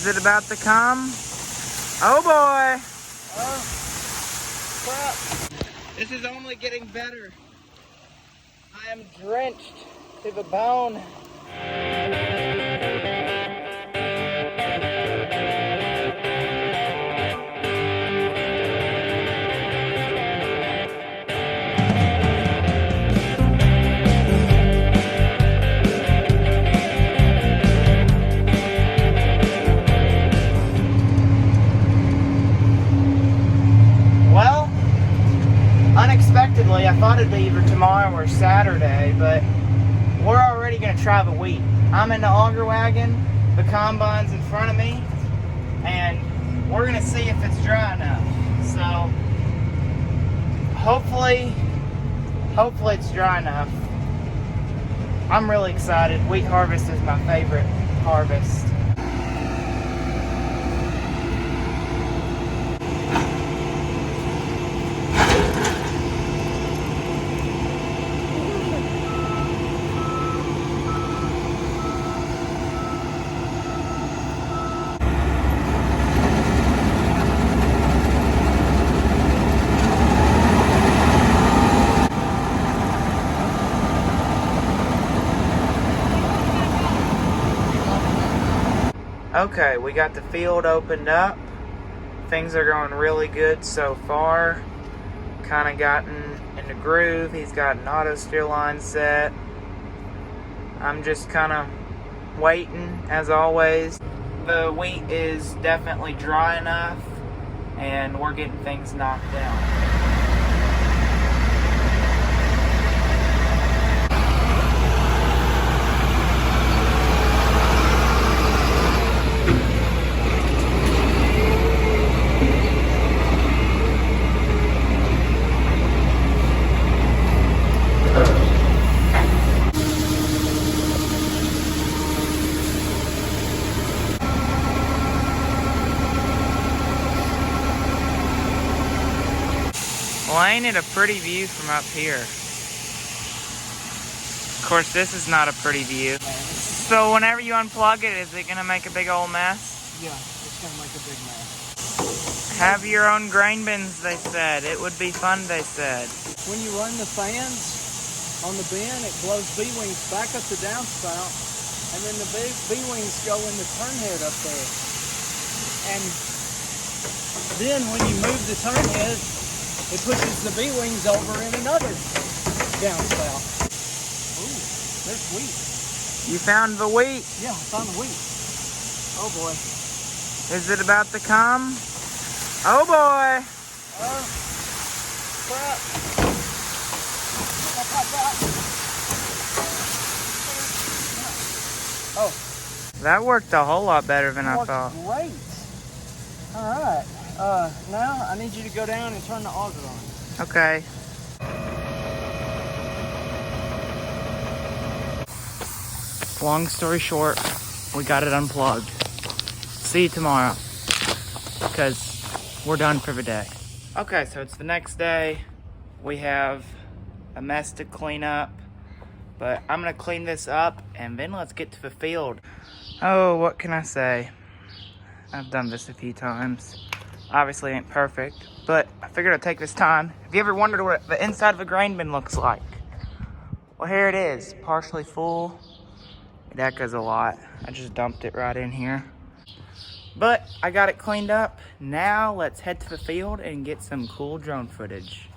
Is it about to come? Oh boy! Oh, crap. This is only getting better. I am drenched to the bone. Well, unexpectedly, I thought it'd be either tomorrow or Saturday, but we're already going to try the wheat. I'm in the auger wagon, the combine's in front of me, and we're going to see if it's dry enough. So, hopefully it's dry enough. I'm really excited. Wheat harvest is my favorite harvest. Okay, we got the field opened up. Things are going really good so far. Kind of gotten in the groove. He's got an auto steer line set. I'm just kind of waiting, as always. The wheat is definitely dry enough, and we're getting things knocked down. Well, ain't it a pretty view from up here? Of course, this is not a pretty view. So whenever you unplug it, is it going to make a big old mess? Yeah, it's going to make a big mess. Have your own grain bins, they said. It would be fun, they said. When you run the fans on the bin, it blows B-wings back up the downspout, and then the B-wings go in the turn head up there. And then when you move the turn head, it pushes the B-wings over in another downspout. Ooh, there's wheat. You found the wheat? Yeah, I found the wheat. Oh boy. Is it about to come? Oh boy! Oh, crap. Oh. That worked a whole lot better than I thought. Great. All right. Now I need you to go down and turn the auger on. Okay. Long story short, we got it unplugged. See you tomorrow, because we're done for the day. Okay, so it's the next day. We have a mess to clean up, but I'm gonna clean this up and then let's get to the field. Oh, what can I say? I've done this a few times. Obviously ain't perfect, but I figured I'd take this time. Have you ever wondered what the inside of a grain bin looks like? Well, here it is, partially full. It echoes a lot. I just dumped it right in here. But I got it cleaned up. Now let's head to the field and get some cool drone footage.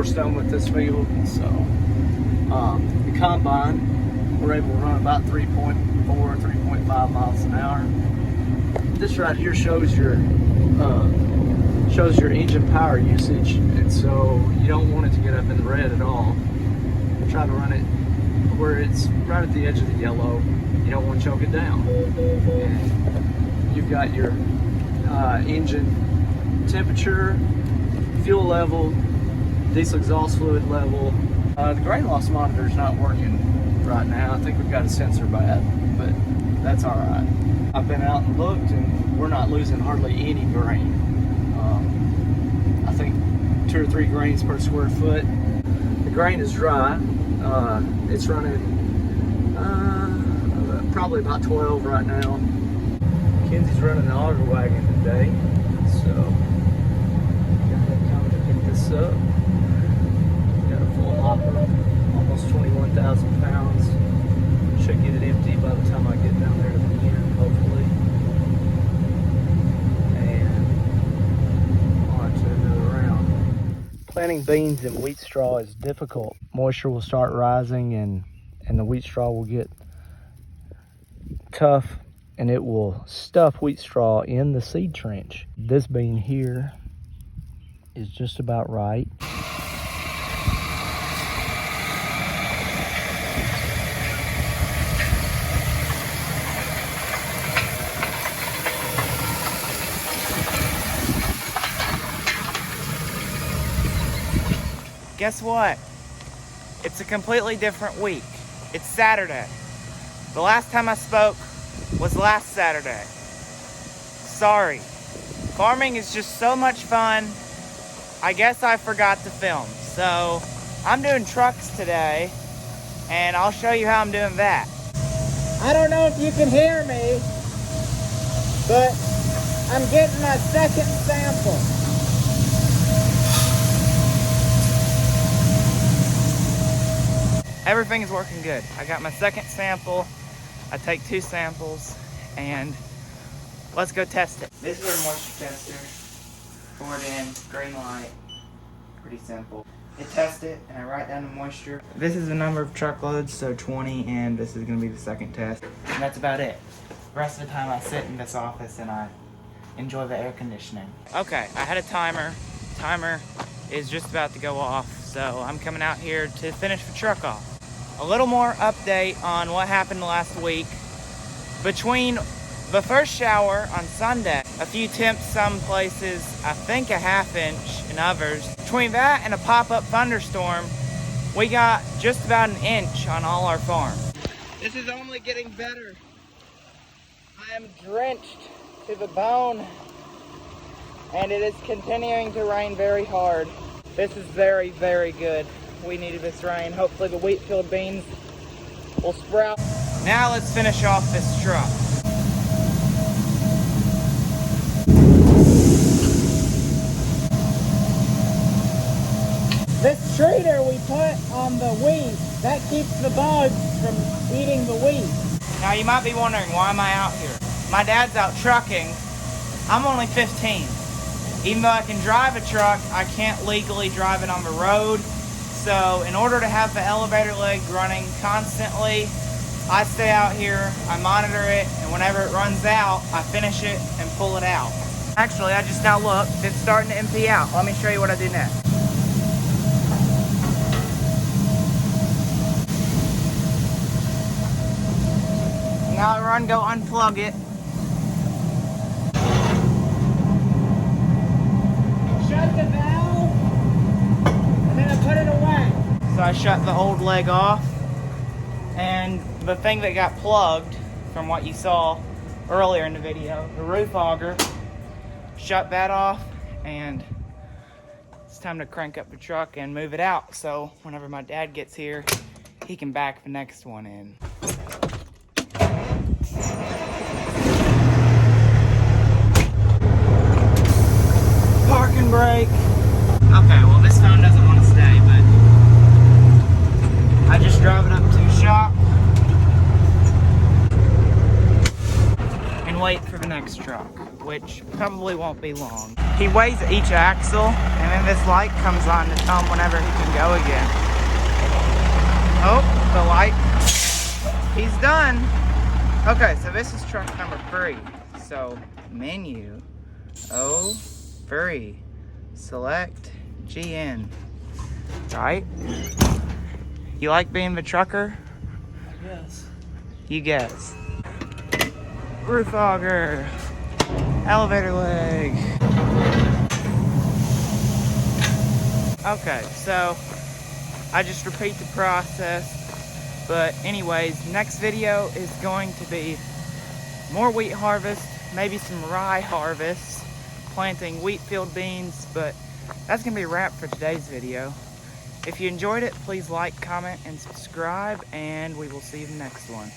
almost done with this field. So the combine, we're able to run about 3.4, 3.5 miles an hour. This right here shows your engine power usage, and so you don't want it to get up in the red at all. Try to run it where it's right at the edge of the yellow. You don't want to choke it down. And you've got your engine temperature, fuel level, diesel exhaust fluid level. The grain loss monitor is not working right now. I think we've got a sensor bad, but that's all right. I've been out and looked, and we're not losing hardly any grain. I think 2 or 3 grains per square foot. The grain is dry. It's running probably about 12 right now. Kenzie's running the auger wagon today, so got time to pick this up. Got a full hopper, almost 21,000 pounds. Should get it empty by the time I get down there to the end, hopefully. And on to another round. Planting beans in wheat straw is difficult. Moisture will start rising, and the wheat straw will get tough, and it will stuff wheat straw in the seed trench. This bean here is just about right. Guess what? It's a completely different week. It's Saturday. The last time I spoke was last Saturday. Sorry. Farming is just so much fun. I guess I forgot to film. So I'm doing trucks today, and I'll show you how I'm doing that. I don't know if you can hear me, but I'm getting my second sample. Everything is working good. I got my second sample. I take 2 samples, and let's go test it. This is our moisture tester. Pour it in, green light. Pretty simple. I test it, and I write down the moisture. This is the number of truckloads, so 20, and this is gonna be the second test. And that's about it. The rest of the time I sit in this office and I enjoy the air conditioning. Okay, I had a timer. Timer is just about to go off, so I'm coming out here to finish the truck off. A little more update on what happened last week. Between the first shower on Sunday, a few temps some places, I think a ½ inch in others. Between that and a pop-up thunderstorm, we got just about an inch on all our farm. This is only getting better. I am drenched to the bone, and it is continuing to rain very hard. This is very, very good. We needed this rain. Hopefully the wheat field beans will sprout. Now let's finish off this truck. This treater we put on the wheat, that keeps the bugs from eating the wheat. Now you might be wondering, why am I out here? My dad's out trucking. I'm only 15. Even though I can drive a truck, I can't legally drive it on the road. So in order to have the elevator leg running constantly, I stay out here, I monitor it, and whenever it runs out, I finish it and pull it out. Actually, I just now looked, it's starting to empty out. Let me show you what I do next. Now I run, go unplug it. Shut the valve, and then I put it away. So I shut the old leg off, and the thing that got plugged from what you saw earlier in the video, the roof auger, shut that off, and it's time to crank up the truck and move it out. So whenever my dad gets here, he can back the next one in. Parking brake. Okay, well this phone doesn't want to stay, but I just drove it up to the shop and wait for the next truck. which probably won't be long. He weighs each axle, and then this light comes on to tell him whenever he can go again. Oh, the light. He's done. Okay, so this is truck number 3. So, menu, O3, select GN. Right? You like being the trucker? Yes. You guess. Roof auger, elevator leg. Okay, so I just repeat the process. But anyways, next video is going to be more wheat harvest, maybe some rye harvest, planting wheat field beans, but that's gonna be a wrap for today's video. If you enjoyed it, please like, comment, and subscribe, and we will see you in the next one.